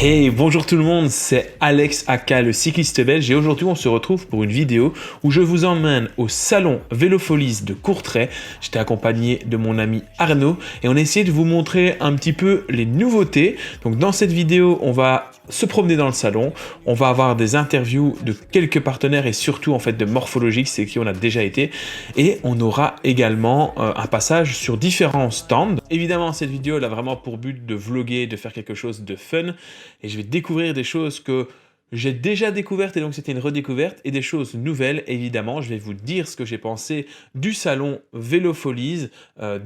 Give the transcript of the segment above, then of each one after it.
Hey, bonjour tout le monde, c'est Alex aka le cycliste belge et aujourd'hui on se retrouve pour une vidéo où je vous emmène au salon Vélofolies de Courtrai. J'étais accompagné de mon ami Arnaud et on a essayé de vous montrer un petit peu les nouveautés. Donc dans cette vidéo, on va se promener dans le salon, on va avoir des interviews de quelques partenaires et surtout en fait de Morphologix, c'est qui on a déjà été, et on aura également un passage sur différents stands. Évidemment, cette vidéo elle a vraiment pour but de vlogger, de faire quelque chose de fun. Et je vais découvrir des choses que j'ai déjà découvertes et donc c'était une redécouverte et des choses nouvelles. Évidemment, je vais vous dire ce que j'ai pensé du salon Vélofolies,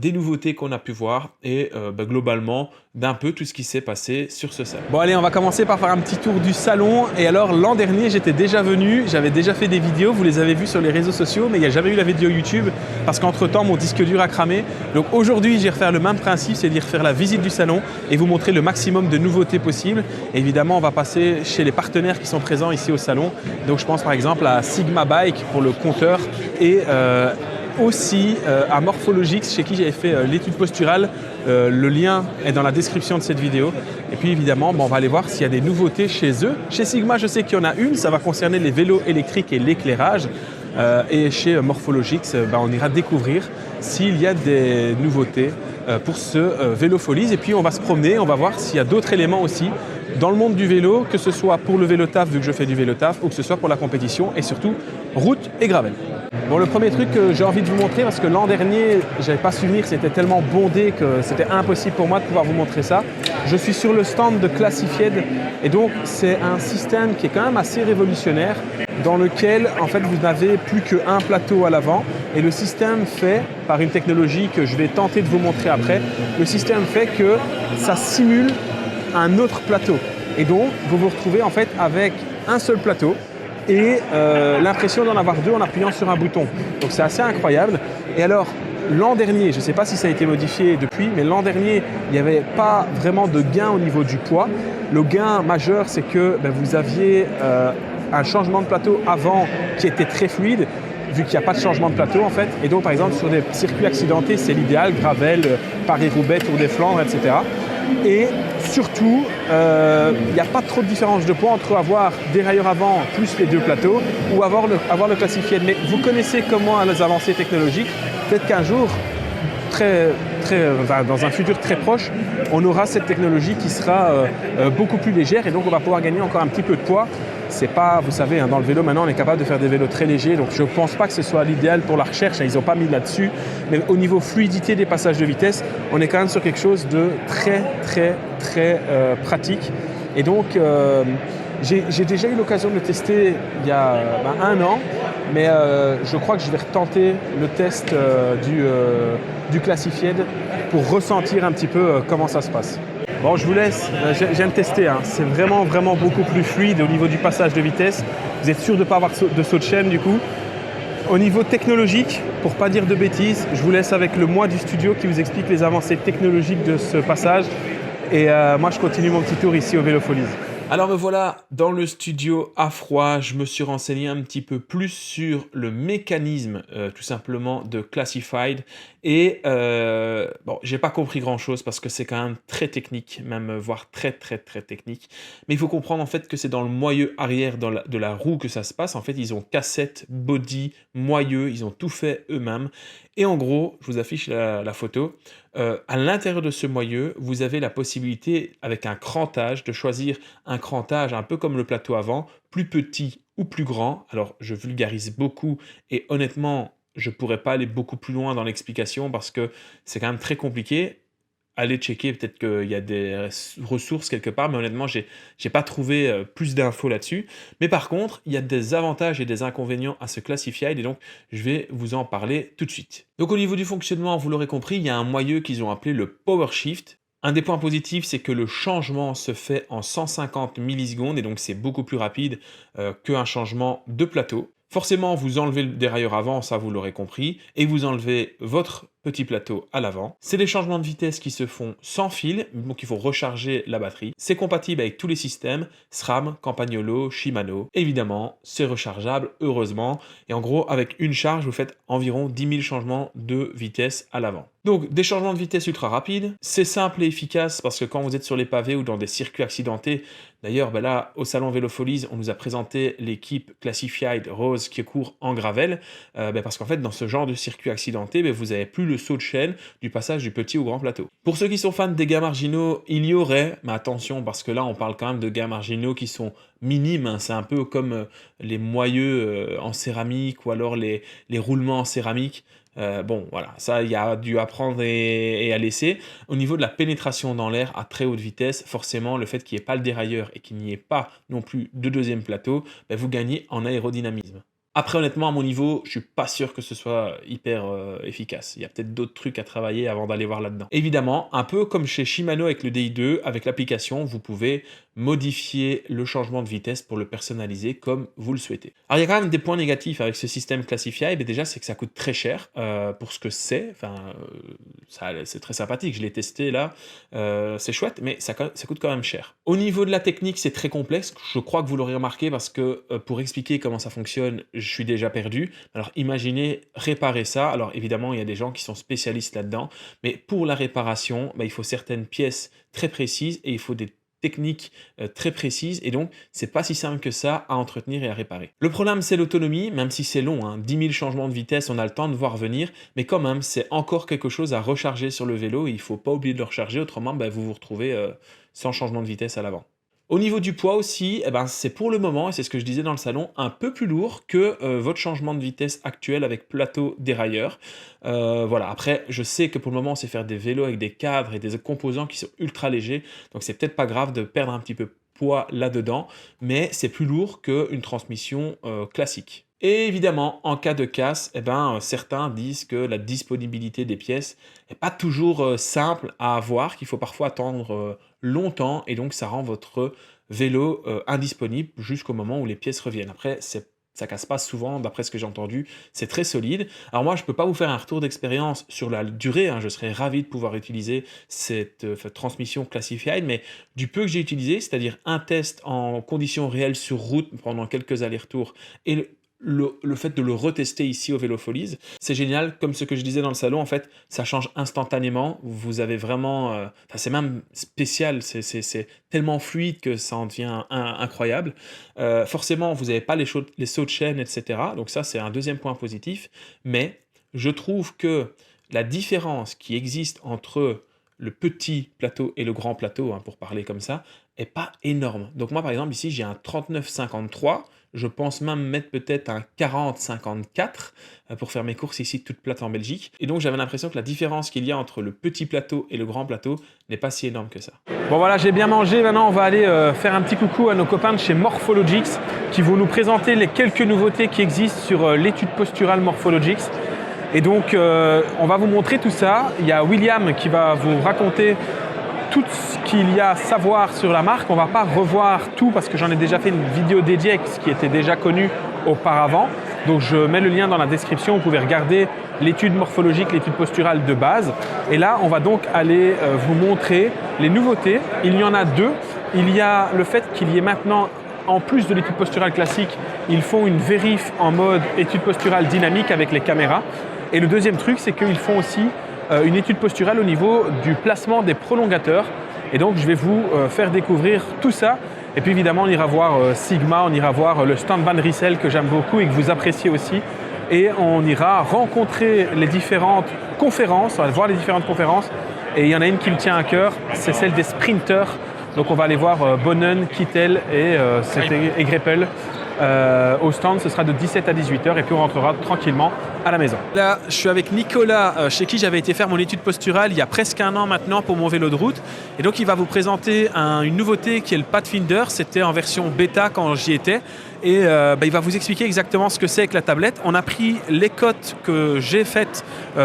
des nouveautés qu'on a pu voir et globalement d'un peu tout ce qui s'est passé sur ce salon. Bon allez, on va commencer par faire un petit tour du salon. Et alors l'an dernier, j'étais déjà venu, j'avais déjà fait des vidéos, vous les avez vues sur les réseaux sociaux, mais il n'y a jamais eu la vidéo YouTube parce qu'entre temps, mon disque dur a cramé. Donc aujourd'hui, je vais refaire le même principe, c'est-à-dire faire la visite du salon et vous montrer le maximum de nouveautés possibles. Et évidemment, on va passer chez les partenaires qui sont présents ici au salon. Donc je pense par exemple à Sigma Bike pour le compteur et aussi à Morphologix chez qui j'avais fait l'étude posturale. Le lien est dans la description de cette vidéo. Et puis évidemment, on va aller voir s'il y a des nouveautés chez eux. Chez Sigma, je sais qu'il y en a une, ça va concerner les vélos électriques et l'éclairage. Et chez Morphologix, on ira découvrir s'il y a des nouveautés pour ce Vélofolies. Et puis on va se promener, on va voir s'il y a d'autres éléments aussi dans le monde du vélo, que ce soit pour le vélo taf vu que je fais du vélo taf ou que ce soit pour la compétition et surtout route et gravel. Bon, le premier truc que j'ai envie de vous montrer, parce que l'an dernier, j'avais pas su venir, c'était tellement bondé que c'était impossible pour moi de pouvoir vous montrer ça. Je suis sur le stand de Classified et donc c'est un système qui est quand même assez révolutionnaire dans lequel en fait vous n'avez plus qu'un plateau à l'avant et le système fait, par une technologie que je vais tenter de vous montrer après, le système fait que ça simule un autre plateau et donc vous vous retrouvez en fait avec un seul plateau et l'impression d'en avoir deux en appuyant sur un bouton. Donc c'est assez incroyable. Et alors l'an dernier, je ne sais pas si ça a été modifié depuis, mais l'an dernier il n'y avait pas vraiment de gain au niveau du poids. Le gain majeur c'est que vous aviez un changement de plateau avant qui était très fluide vu qu'il n'y a pas de changement de plateau en fait. Et donc par exemple sur des circuits accidentés c'est l'idéal, gravel, Paris-Roubaix, Tour des Flandres, etc. Et surtout, il n'y a pas trop de différence de poids entre avoir des railleurs avant plus les deux plateaux ou avoir le Classified. Mais vous connaissez comment les avancées technologiques. Peut-être qu'un jour, dans un futur très proche, on aura cette technologie qui sera beaucoup plus légère et donc on va pouvoir gagner encore un petit peu de poids. C'est pas, vous savez, dans le vélo maintenant on est capable de faire des vélos très légers, donc je ne pense pas que ce soit l'idéal pour la recherche, ils n'ont pas mis là-dessus, mais au niveau fluidité des passages de vitesse, on est quand même sur quelque chose de très pratique. Et donc j'ai déjà eu l'occasion de le tester il y a un an, mais je crois que je vais retenter le test du Classified pour ressentir un petit peu comment ça se passe. Bon, je vous laisse, je viens de tester, hein. C'est vraiment beaucoup plus fluide au niveau du passage de vitesse. Vous êtes sûr de ne pas avoir de saut de chaîne du coup. Au niveau technologique, pour ne pas dire de bêtises, je vous laisse avec le moi du studio qui vous explique les avancées technologiques de ce passage. Et moi, je continue mon petit tour ici au Vélofolies. Alors me voilà dans le studio à froid, je me suis renseigné un petit peu plus sur le mécanisme tout simplement de Classified et j'ai pas compris grand chose parce que c'est quand même très technique, même voire très technique, mais il faut comprendre en fait que c'est dans le moyeu arrière de la roue que ça se passe. En fait ils ont cassette, body, moyeu, ils ont tout fait eux-mêmes et en gros je vous affiche la photo. À l'intérieur de ce moyeu, vous avez la possibilité, avec un crantage, de choisir un crantage un peu comme le plateau avant, plus petit ou plus grand. Alors, je vulgarise beaucoup et honnêtement, je ne pourrais pas aller beaucoup plus loin dans l'explication parce que c'est quand même très compliqué. Allez checker, peut-être qu'il y a des ressources quelque part, mais honnêtement, j'ai pas trouvé plus d'infos là-dessus. Mais par contre, il y a des avantages et des inconvénients à ce Classified, et donc je vais vous en parler tout de suite. Donc au niveau du fonctionnement, vous l'aurez compris, il y a un moyeu qu'ils ont appelé le Power Shift. Un des points positifs, c'est que le changement se fait en 150 millisecondes, et donc c'est beaucoup plus rapide qu'un changement de plateau. Forcément, vous enlevez le dérailleur avant, ça vous l'aurez compris, et vous enlevez votre petit plateau à l'avant. C'est des changements de vitesse qui se font sans fil, donc il faut recharger la batterie. C'est compatible avec tous les systèmes, SRAM, Campagnolo, Shimano. Évidemment, c'est rechargeable, heureusement. Et en gros, avec une charge, vous faites environ 10 000 changements de vitesse à l'avant. Donc, des changements de vitesse ultra rapides. C'est simple et efficace parce que quand vous êtes sur les pavés ou dans des circuits accidentés, d'ailleurs, là, au salon Vélofolies, on nous a présenté l'équipe Classified Rose qui court en gravel, parce qu'en fait, dans ce genre de circuit accidenté, vous n'avez plus le saut de chaîne du passage du petit au grand plateau. Pour ceux qui sont fans des gains marginaux, il y aurait, mais attention, parce que là, on parle quand même de gains marginaux qui sont minimes, hein. C'est un peu comme les moyeux en céramique ou alors les roulements en céramique. Bon, voilà, ça, il y a dû apprendre et à laisser. Au niveau de la pénétration dans l'air à très haute vitesse, forcément, le fait qu'il n'y ait pas le dérailleur et qu'il n'y ait pas non plus de deuxième plateau, vous gagnez en aérodynamisme. Après, honnêtement, à mon niveau, je suis pas sûr que ce soit hyper efficace. Il y a peut-être d'autres trucs à travailler avant d'aller voir là-dedans. Évidemment, un peu comme chez Shimano avec le DI2, avec l'application, vous pouvez modifier le changement de vitesse pour le personnaliser comme vous le souhaitez. Alors, il y a quand même des points négatifs avec ce système Classified. Déjà, c'est que ça coûte très cher pour ce que c'est. Enfin, c'est très sympathique. Je l'ai testé là. C'est chouette, mais ça coûte quand même cher. Au niveau de la technique, c'est très complexe. Je crois que vous l'aurez remarqué parce que pour expliquer comment ça fonctionne, je suis déjà perdu. Alors imaginez réparer ça. Alors évidemment, il y a des gens qui sont spécialistes là-dedans, mais pour la réparation, il faut certaines pièces très précises et il faut des techniques très précises et donc c'est pas si simple que ça à entretenir et à réparer. Le problème c'est l'autonomie, même si c'est long, hein, 10 000 changements de vitesse, on a le temps de voir venir, mais quand même c'est encore quelque chose à recharger sur le vélo et il faut pas oublier de le recharger, autrement vous vous retrouvez sans changement de vitesse à l'avant. Au niveau du poids aussi, c'est pour le moment, et c'est ce que je disais dans le salon, un peu plus lourd que votre changement de vitesse actuel avec plateau dérailleur. Voilà. Après, je sais que pour le moment, on sait faire des vélos avec des cadres et des composants qui sont ultra légers, donc c'est peut-être pas grave de perdre un petit peu de poids là-dedans, mais c'est plus lourd qu'une transmission classique. Et évidemment, en cas de casse, certains disent que la disponibilité des pièces n'est pas toujours simple à avoir, qu'il faut parfois attendre longtemps, et donc ça rend votre vélo indisponible jusqu'au moment où les pièces reviennent. Après, ça casse pas souvent, d'après ce que j'ai entendu, c'est très solide. Alors moi, je peux pas vous faire un retour d'expérience sur la durée, hein, je serais ravi de pouvoir utiliser cette transmission Classified, mais du peu que j'ai utilisé, c'est-à-dire un test en conditions réelles sur route pendant quelques allers-retours, et le fait de le retester ici au Vélofolies, c'est génial. Comme ce que je disais dans le salon, en fait, ça change instantanément. Vous avez vraiment... c'est même spécial, c'est tellement fluide que ça en devient incroyable. Forcément, vous n'avez pas les sauts de chaîne, etc. Donc ça, c'est un deuxième point positif. Mais je trouve que la différence qui existe entre le petit plateau et le grand plateau, hein, pour parler comme ça, est pas énorme. Donc moi, par exemple, ici, j'ai un 39-53. Je pense même mettre peut-être un 40-54 pour faire mes courses ici toutes plates en Belgique. Et donc, j'avais l'impression que la différence qu'il y a entre le petit plateau et le grand plateau n'est pas si énorme que ça. Bon voilà, j'ai bien mangé. Maintenant, on va aller faire un petit coucou à nos copains de chez Morphologix qui vont nous présenter les quelques nouveautés qui existent sur l'étude posturale Morphologix. Et donc, on va vous montrer tout ça. Il y a William qui va vous raconter tout ce qu'il y a à savoir sur la marque. On ne va pas revoir tout parce que j'en ai déjà fait une vidéo dédiée avec ce qui était déjà connu auparavant. Donc je mets le lien dans la description, vous pouvez regarder l'étude morphologique, l'étude posturale de base. Et là, on va donc aller vous montrer les nouveautés. Il y en a deux. Il y a le fait qu'il y ait maintenant, en plus de l'étude posturale classique, ils font une vérif en mode étude posturale dynamique avec les caméras. Et le deuxième truc, c'est qu'ils font aussi une étude posturale au niveau du placement des prolongateurs. Et donc, je vais vous faire découvrir tout ça. Et puis, évidemment, on ira voir Sigma, on ira voir le stand Van Rissel que j'aime beaucoup et que vous appréciez aussi. Et on ira rencontrer les différentes conférences, on va voir les différentes conférences. Et il y en a une qui me tient à cœur, c'est celle des sprinters. Donc, on va aller voir Bonnen, Kittel et Greppel. Au stand, ce sera de 17 à 18h et puis on rentrera tranquillement à la maison. Là, je suis avec Nicolas, chez qui j'avais été faire mon étude posturale il y a presque un an maintenant pour mon vélo de route. Et donc, il va vous présenter une nouveauté qui est le Pathfinder. C'était en version bêta quand j'y étais. Et il va vous expliquer exactement ce que c'est avec la tablette. On a pris les cotes que j'ai faites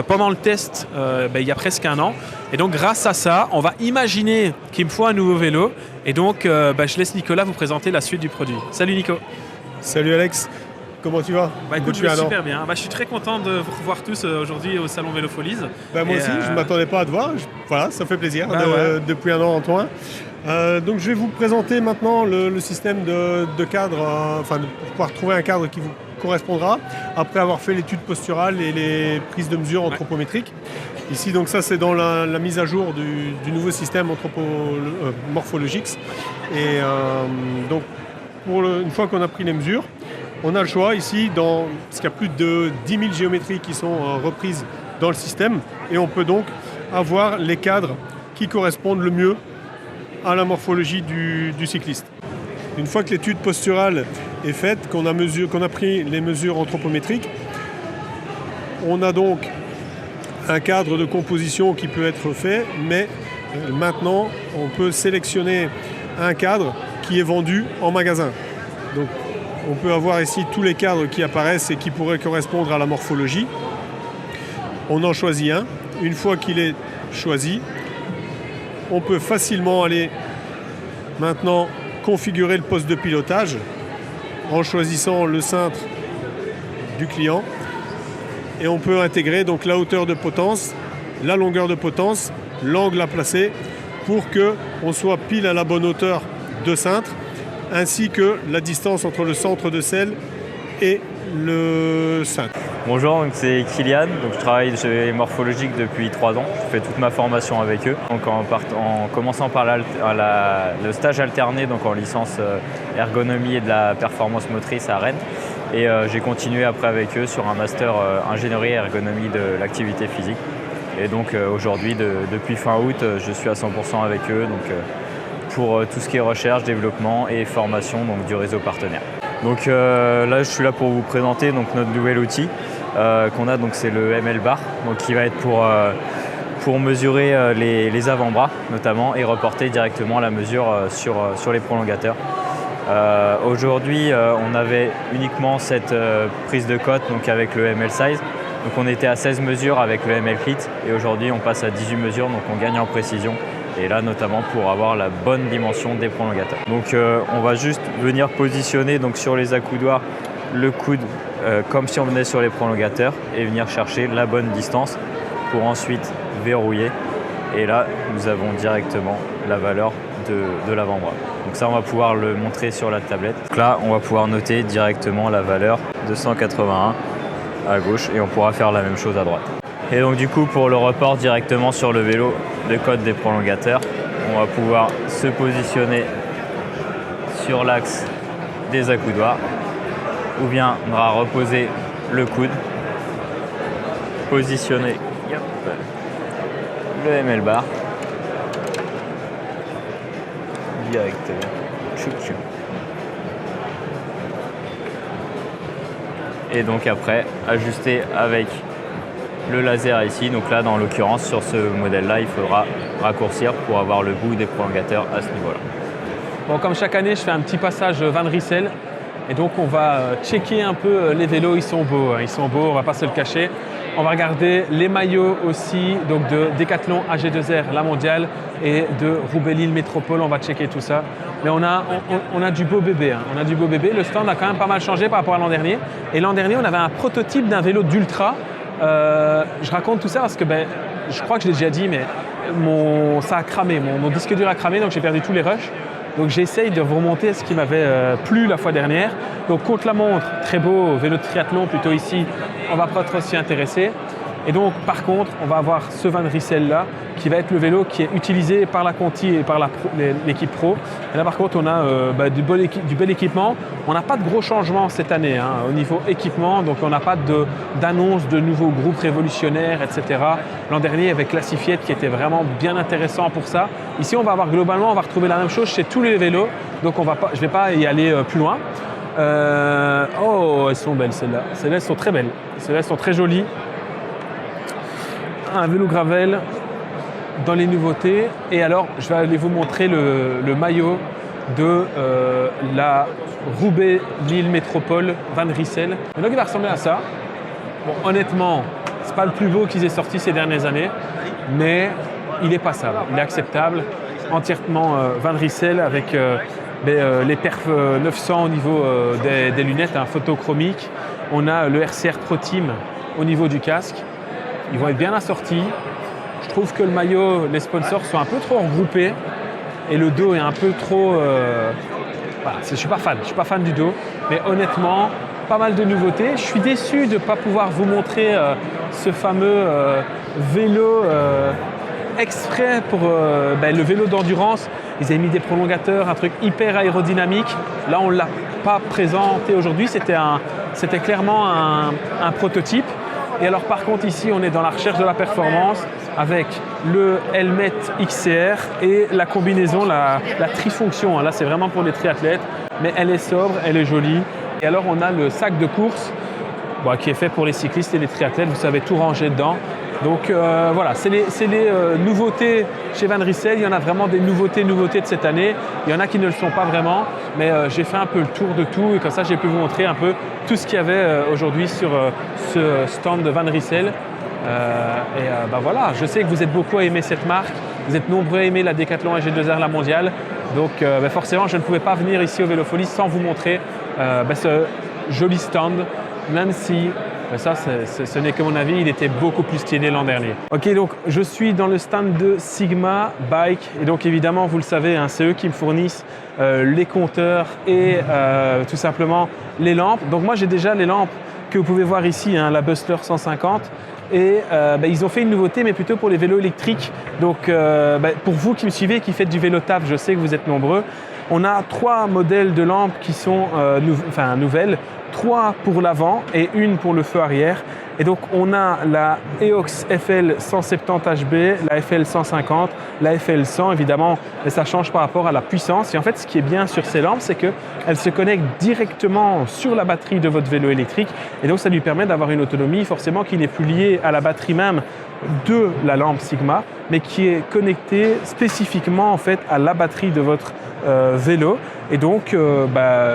pendant le test il y a presque un an. Et donc, grâce à ça, on va imaginer qu'il me faut un nouveau vélo. Et donc, je laisse Nicolas vous présenter la suite du produit. Salut Nico. Salut Alex. comment tu vas? Écoute, je vais super bien. Je suis très content de vous revoir tous aujourd'hui au Salon Vélofolies. Moi aussi, je ne m'attendais pas à te voir. Voilà, ça fait plaisir depuis un an en toi. Donc je vais vous présenter maintenant le système de cadre, de pouvoir trouver un cadre qui vous correspondra après avoir fait l'étude posturale et les prises de mesure anthropométriques. Ici, donc ça c'est dans la mise à jour du nouveau système Morphologix. Et donc une fois qu'on a pris les mesures, on a le choix ici, parce qu'il y a plus de 10 000 géométries qui sont reprises dans le système, et on peut donc avoir les cadres qui correspondent le mieux à la morphologie du cycliste. Une fois que l'étude posturale est faite, qu'on a pris les mesures anthropométriques, on a donc un cadre de composition qui peut être fait, mais maintenant on peut sélectionner un cadre qui est vendu en magasin. Donc on peut avoir ici tous les cadres qui apparaissent et qui pourraient correspondre à la morphologie. On en choisit un. Une fois qu'il est choisi, on peut facilement aller maintenant configurer le poste de pilotage en choisissant le cintre du client, et on peut intégrer donc la hauteur de potence, la longueur de potence, l'angle à placer pour qu'on soit pile à la bonne hauteur de cintre, ainsi que la distance entre le centre de selle et le cintre. Bonjour, c'est Kylian, je travaille chez Morphologix depuis 3 ans, je fais toute ma formation avec eux. Donc en commençant par le stage alterné, donc en licence ergonomie et de la performance motrice à Rennes, et j'ai continué après avec eux sur un master ingénierie et ergonomie de l'activité physique. Et donc aujourd'hui, depuis fin août, je suis à 100% avec eux pour tout ce qui est recherche, développement et formation du réseau partenaire. Donc là, je suis là pour vous présenter notre nouvel outil qu'on a, c'est le ML Bar, qui va être pour mesurer les avant-bras notamment et reporter directement la mesure sur les prolongateurs. Aujourd'hui, on avait uniquement cette prise de cote avec le ML Size. Donc on était à 16 mesures avec le ML Kit et aujourd'hui on passe à 18 mesures, donc on gagne en précision. Et là notamment pour avoir la bonne dimension des prolongateurs. Donc on va juste venir positionner sur les accoudoirs le coude comme si on venait sur les prolongateurs et venir chercher la bonne distance pour ensuite verrouiller. Et là nous avons directement la valeur de l'avant-bras. Donc ça on va pouvoir le montrer sur la tablette. Donc là on va pouvoir noter directement la valeur de 181 à gauche et on pourra faire la même chose à droite. Et donc du coup pour le report directement sur le vélo de code des prolongateurs, on va pouvoir se positionner sur l'axe des accoudoirs ou bien on va reposer le coude, positionner le ML bar directement. Et donc après ajuster avec le laser ici, donc là dans l'occurrence sur ce modèle là il faudra raccourcir pour avoir le bout des prolongateurs à ce niveau là. Bon, comme chaque année je fais un petit passage Van Rissel et donc on va checker un peu les vélos, ils sont beaux, on va pas se le cacher. On va regarder les maillots aussi, donc de Decathlon AG2R, la mondiale, et de Roubaix Lille Métropole, on va checker tout ça. Mais on a du beau bébé, on a du beau bébé. Le stand a quand même pas mal changé par rapport à l'an dernier. Et l'an dernier, on avait un prototype d'un vélo d'ultra. Je raconte tout ça parce que je crois que je l'ai déjà dit, mais ça a cramé, mon disque dur a cramé, donc j'ai perdu tous les rushs. Donc j'essaye de vous remonter ce qui m'avait plu la fois dernière. Donc contre la montre, très beau, vélo de triathlon plutôt ici, on va pas trop s'y intéresser. Et donc par contre, on va avoir ce Van Rissel là, qui va être le vélo qui est utilisé par la Conti et par l'équipe pro. Et là par contre, on a du bel équipement. On n'a pas de gros changements cette année au niveau équipement, donc on n'a pas d'annonce de nouveaux groupes révolutionnaires, etc. L'an dernier, il y avait Classified qui était vraiment bien intéressant pour ça. Ici, on va avoir globalement, on va retrouver la même chose chez tous les vélos, donc je ne vais pas y aller plus loin. Oh, elles sont belles celles-là. Celles-là, elles sont très belles. Celles-là, elles sont très jolies. Un vélo gravel dans les nouveautés. Et alors, je vais aller vous montrer le maillot de la Roubaix Lille Métropole Van Rissel. Donc, il va ressembler à ça. Bon, honnêtement, c'est pas le plus beau qu'ils aient sorti ces dernières années, mais il est passable, il est acceptable. Entièrement Van Rissel avec les perfs 900 au niveau des lunettes photochromiques. On a le RCR Pro Team au niveau du casque. Ils vont être bien assortis. Je trouve que le maillot, les sponsors sont un peu trop regroupés et le dos est un peu trop... Voilà, je ne suis pas fan du dos, mais honnêtement, pas mal de nouveautés. Je suis déçu de ne pas pouvoir vous montrer ce fameux vélo exprès pour le vélo d'endurance. Ils avaient mis des prolongateurs, un truc hyper aérodynamique. Là, on ne l'a pas présenté aujourd'hui, c'était clairement un prototype. Et alors par contre ici, on est dans la recherche de la performance avec le helmet XCR et la combinaison, la trifonction. Là, c'est vraiment pour les triathlètes, mais elle est sobre, elle est jolie. Et alors, on a le sac de course qui est fait pour les cyclistes et les triathlètes. Vous savez tout ranger dedans. Donc voilà, c'est les nouveautés chez Van Rysel. Il y en a vraiment des nouveautés de cette année. Il y en a qui ne le sont pas vraiment, mais j'ai fait un peu le tour de tout et comme ça j'ai pu vous montrer un peu tout ce qu'il y avait aujourd'hui sur ce stand de Van Rysel. Voilà, je sais que vous êtes beaucoup à aimer cette marque, vous êtes nombreux à aimer la Decathlon AG2R, la mondiale. Donc forcément, je ne pouvais pas venir ici au Vélofolie sans vous montrer ce joli stand, même si ça, ce n'est que mon avis, il était beaucoup plus stylé l'an dernier. Ok, donc je suis dans le stand de Sigma Bike et donc évidemment, vous le savez, c'est eux qui me fournissent les compteurs et tout simplement les lampes. Donc moi, j'ai déjà les lampes que vous pouvez voir ici, la Bustler 150. Et ils ont fait une nouveauté, mais plutôt pour les vélos électriques. Donc pour vous qui me suivez, qui faites du vélo taf, je sais que vous êtes nombreux. On a 3 modèles de lampes qui sont nouvelles, 3 pour l'avant et une pour le feu arrière. Et donc on a la EOX FL 170 HB, la FL 150, la FL 100 évidemment, et ça change par rapport à la puissance. Et en fait, ce qui est bien sur ces lampes, c'est qu'elles se connectent directement sur la batterie de votre vélo électrique. Et donc ça lui permet d'avoir une autonomie forcément qui n'est plus liée à la batterie même de la lampe Sigma, mais qui est connectée spécifiquement en fait à la batterie de votre vélo. Et donc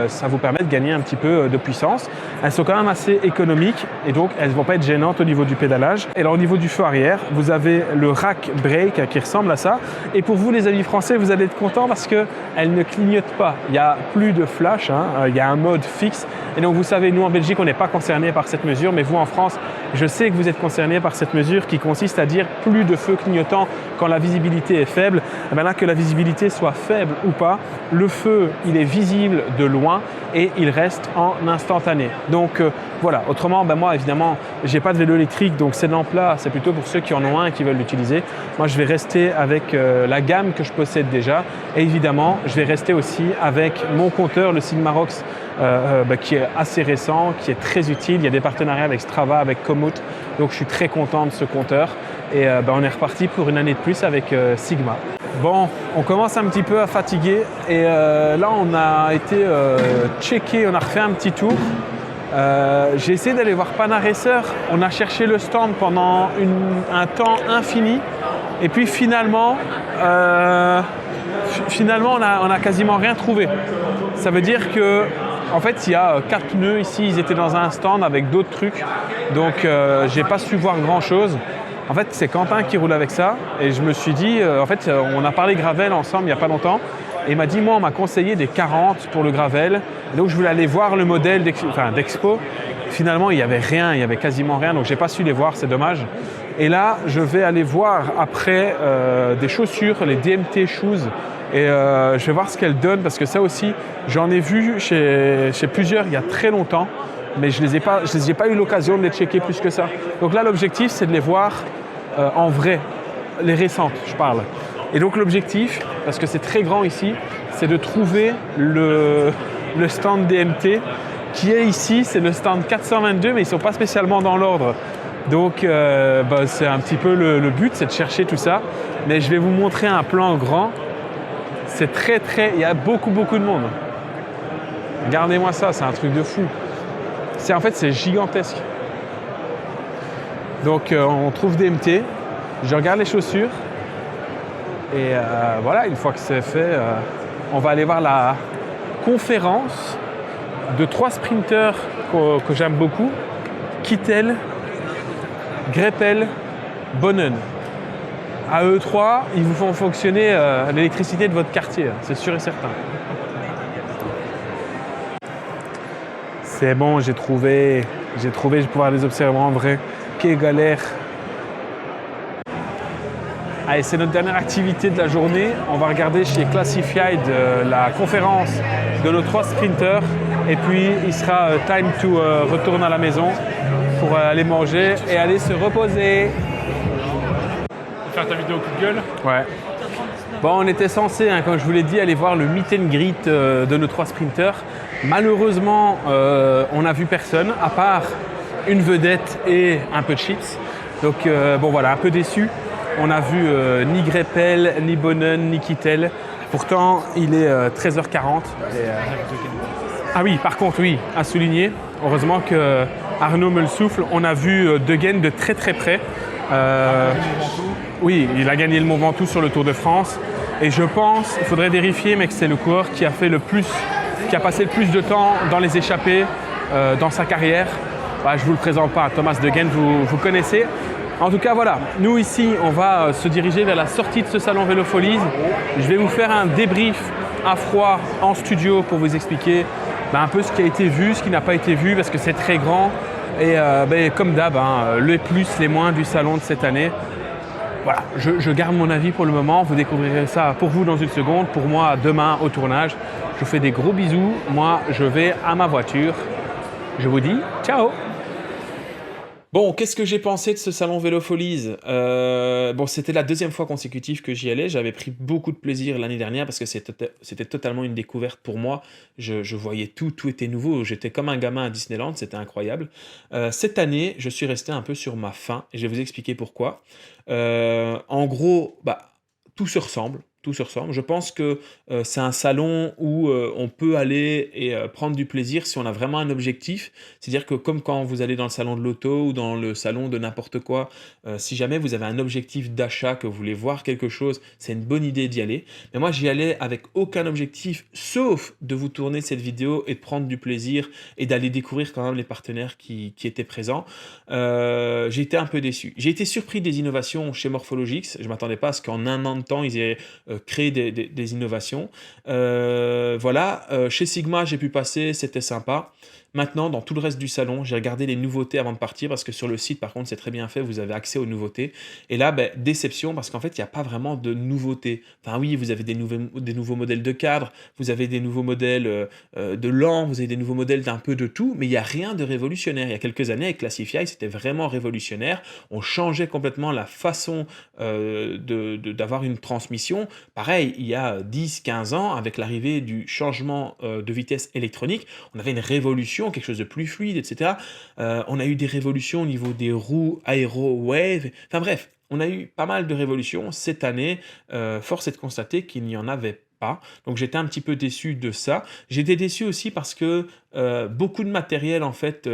ça vous permet de gagner un petit peu de puissance. Elles sont quand même assez économiques et donc elles ne vont pas être gênantes au niveau du pédalage. Et alors au niveau du feu arrière, vous avez le rack brake qui ressemble à ça. Et pour vous les amis français, vous allez être contents parce qu'elle ne clignote pas. Il n'y a plus de flash, il y a un mode fixe. Et donc vous savez, nous en Belgique, on n'est pas concernés par cette mesure, mais vous en France, je sais que vous êtes concernés par cette mesure qui consiste à dire plus de feu clignotant quand la visibilité est faible. Et bien là, que la visibilité soit faible ou pas, le feu, il est visible de loin et il reste en instantané. Donc voilà, autrement, moi évidemment, j'ai pas de vélo électrique, donc ces lampes-là, c'est plutôt pour ceux qui en ont un et qui veulent l'utiliser. Moi, je vais rester avec la gamme que je possède déjà et évidemment, je vais rester aussi avec mon compteur, le Sigmarox, qui est assez récent, qui est très utile. Il y a des partenariats avec Strava, avec Komoot, donc je suis très content de ce compteur et on est reparti pour une année de plus avec Sigma. Bon, on commence un petit peu à fatiguer et là on a été checké, on a refait un petit tour. J'ai essayé d'aller voir Pana Racer, on a cherché le stand pendant un temps infini et puis finalement on a quasiment rien trouvé. Ça veut dire que en fait il y a 4 pneus ici, ils étaient dans un stand avec d'autres trucs, donc j'ai pas su voir grand chose. En fait, c'est Quentin qui roule avec ça et je me suis dit, on a parlé gravel ensemble il n'y a pas longtemps et il m'a dit, moi, on m'a conseillé des 40 pour le gravel. Et donc, je voulais aller voir le modèle d'Expo. Finalement, il n'y avait rien, il n'y avait quasiment rien, donc je n'ai pas su les voir, c'est dommage. Et là, je vais aller voir après des chaussures, les DMT Shoes. Et je vais voir ce qu'elles donnent parce que ça aussi, j'en ai vu chez plusieurs il y a très longtemps. Mais je n'ai pas eu l'occasion de les checker plus que ça. Donc là, l'objectif, c'est de les voir en vrai, les récentes, je parle. Et donc l'objectif, parce que c'est très grand ici, c'est de trouver le stand DMT qui est ici, c'est le stand 422, mais ils ne sont pas spécialement dans l'ordre. Donc c'est un petit peu le but, c'est de chercher tout ça. Mais je vais vous montrer un plan grand. C'est il y a beaucoup de monde. Regardez-moi ça, c'est un truc de fou. En fait, c'est gigantesque. Donc, on trouve DMT. Je regarde les chaussures. Et voilà, une fois que c'est fait, on va aller voir la conférence de 3 sprinteurs que j'aime beaucoup. Kittel, Greppel, Bonnen. À eux 3, ils vous font fonctionner l'électricité de votre quartier. C'est sûr et certain. C'est bon, j'ai trouvé, je vais pouvoir les observer en vrai. Quelle galère. Allez, c'est notre dernière activité de la journée. On va regarder chez Classified la conférence de nos 3 sprinters. Et puis, il sera time to retourner à la maison pour aller manger et aller se reposer. Faire ta vidéo coup de gueule. Ouais. Bon, on était censé, comme je vous l'ai dit, aller voir le meet and greet de nos 3 sprinters. Malheureusement, on n'a vu personne, à part une vedette et un peu de chips. Donc, bon voilà, un peu déçu. On a vu ni Greppel, ni Bonnen, ni Kittel. Pourtant, il est 13h40. Ah oui, par contre, oui, à souligner. Heureusement que Arnaud me le souffle. On a vu De Gendt de très très près. Oui, il a gagné le Mont Ventoux sur le Tour de France. Et je pense, il faudrait vérifier, mais que c'est le coureur qui a fait le plus, qui a passé le plus de temps dans les échappées dans sa carrière. Bah, je ne vous le présente pas, Thomas De Gendt, vous connaissez. En tout cas, voilà, nous ici, on va se diriger vers la sortie de ce salon Vélofolies. Je vais vous faire un débrief à froid en studio pour vous expliquer un peu ce qui a été vu, ce qui n'a pas été vu, parce que c'est très grand. Et comme d'hab, les plus, les moins du salon de cette année. Voilà, je garde mon avis pour le moment. Vous découvrirez ça pour vous dans une seconde. Pour moi, demain au tournage. Je vous fais des gros bisous. Moi, je vais à ma voiture. Je vous dis ciao. Bon, qu'est-ce que j'ai pensé de ce salon Vélofolies ? Bon, c'était la 2e fois consécutive que j'y allais. J'avais pris beaucoup de plaisir l'année dernière parce que c'était totalement une découverte pour moi. Je voyais tout était nouveau. J'étais comme un gamin à Disneyland, c'était incroyable. Cette année, je suis resté un peu sur ma faim et je vais vous expliquer pourquoi. En gros, tout se ressemble. Tout se ressemble. Je pense que c'est un salon où on peut aller et prendre du plaisir si on a vraiment un objectif. C'est-à-dire que comme quand vous allez dans le salon de l'auto ou dans le salon de n'importe quoi, si jamais vous avez un objectif d'achat, que vous voulez voir quelque chose, c'est une bonne idée d'y aller. Mais moi, j'y allais avec aucun objectif, sauf de vous tourner cette vidéo et de prendre du plaisir et d'aller découvrir quand même les partenaires qui étaient présents. J'ai été un peu déçu. J'ai été surpris des innovations chez Morphologix. Je ne m'attendais pas à ce qu'en un an de temps, ils aient créer des innovations. Voilà, chez Sigma, j'ai pu passer, c'était sympa. Maintenant, dans tout le reste du salon, j'ai regardé les nouveautés avant de partir parce que sur le site, par contre, c'est très bien fait, vous avez accès aux nouveautés. Et là, déception parce qu'en fait, il n'y a pas vraiment de nouveautés. Enfin oui, vous avez des nouveaux modèles de cadre, vous avez des nouveaux modèles de lampes, vous avez des nouveaux modèles d'un peu de tout, mais il n'y a rien de révolutionnaire. Il y a quelques années, avec Classified, c'était vraiment révolutionnaire. On changeait complètement la façon d'avoir une transmission. Pareil, il y a 10-15 ans, avec l'arrivée du changement de vitesse électronique, on avait une révolution, quelque chose de plus fluide, etc. On a eu des révolutions au niveau des roues aéro-wave. Enfin bref, on a eu pas mal de révolutions. Cette année, force est de constater qu'il n'y en avait pas. Donc j'étais un petit peu déçu de ça. J'étais déçu aussi parce que beaucoup de matériel, en fait,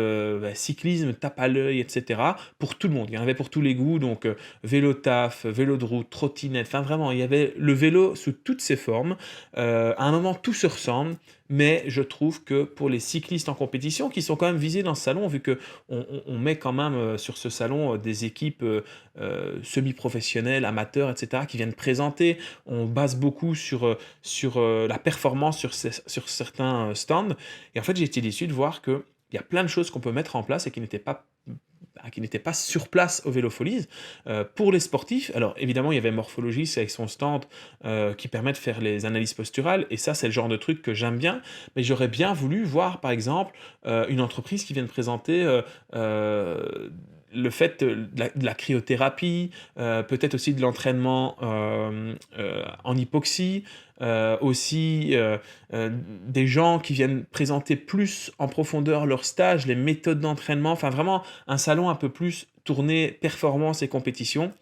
cyclisme, tape à l'œil, etc. pour tout le monde. Il y en avait pour tous les goûts, donc vélo taf, vélo de route, trottinette, enfin vraiment, il y avait le vélo sous toutes ses formes. À un moment, tout se ressemble, mais je trouve que pour les cyclistes en compétition, qui sont quand même visés dans ce salon, vu qu'on met quand même sur ce salon des équipes semi-professionnelles, amateurs, etc., qui viennent présenter, on base beaucoup sur la performance sur certains stands, et en fait, j'ai été déçu de voir qu'il y a plein de choses qu'on peut mettre en place et qui n'étaient pas sur place au Vélofolies. Pour les sportifs, alors évidemment, il y avait Morphologix avec son stand qui permet de faire les analyses posturales, et ça, c'est le genre de truc que j'aime bien, mais j'aurais bien voulu voir, par exemple, une entreprise qui vient de présenter le fait de la cryothérapie, peut-être aussi de l'entraînement en hypoxie, aussi des gens qui viennent présenter plus en profondeur leur stage, les méthodes d'entraînement, enfin vraiment un salon un peu plus tourné performance et compétition.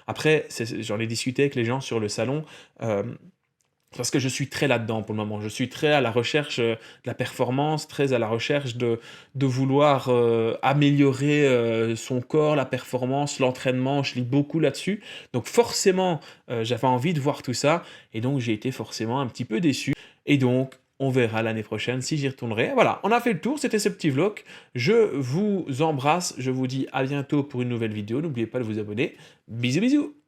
Après, j'en ai discuté avec les gens sur le salon, parce que je suis très là-dedans pour le moment. Je suis très à la recherche de la performance, très à la recherche de vouloir améliorer son corps, la performance, l'entraînement. Je lis beaucoup là-dessus. Donc forcément, j'avais envie de voir tout ça. Et donc, j'ai été forcément un petit peu déçu. Et donc, on verra l'année prochaine si j'y retournerai. Voilà, on a fait le tour. C'était ce petit vlog. Je vous embrasse. Je vous dis à bientôt pour une nouvelle vidéo. N'oubliez pas de vous abonner. Bisous, bisous.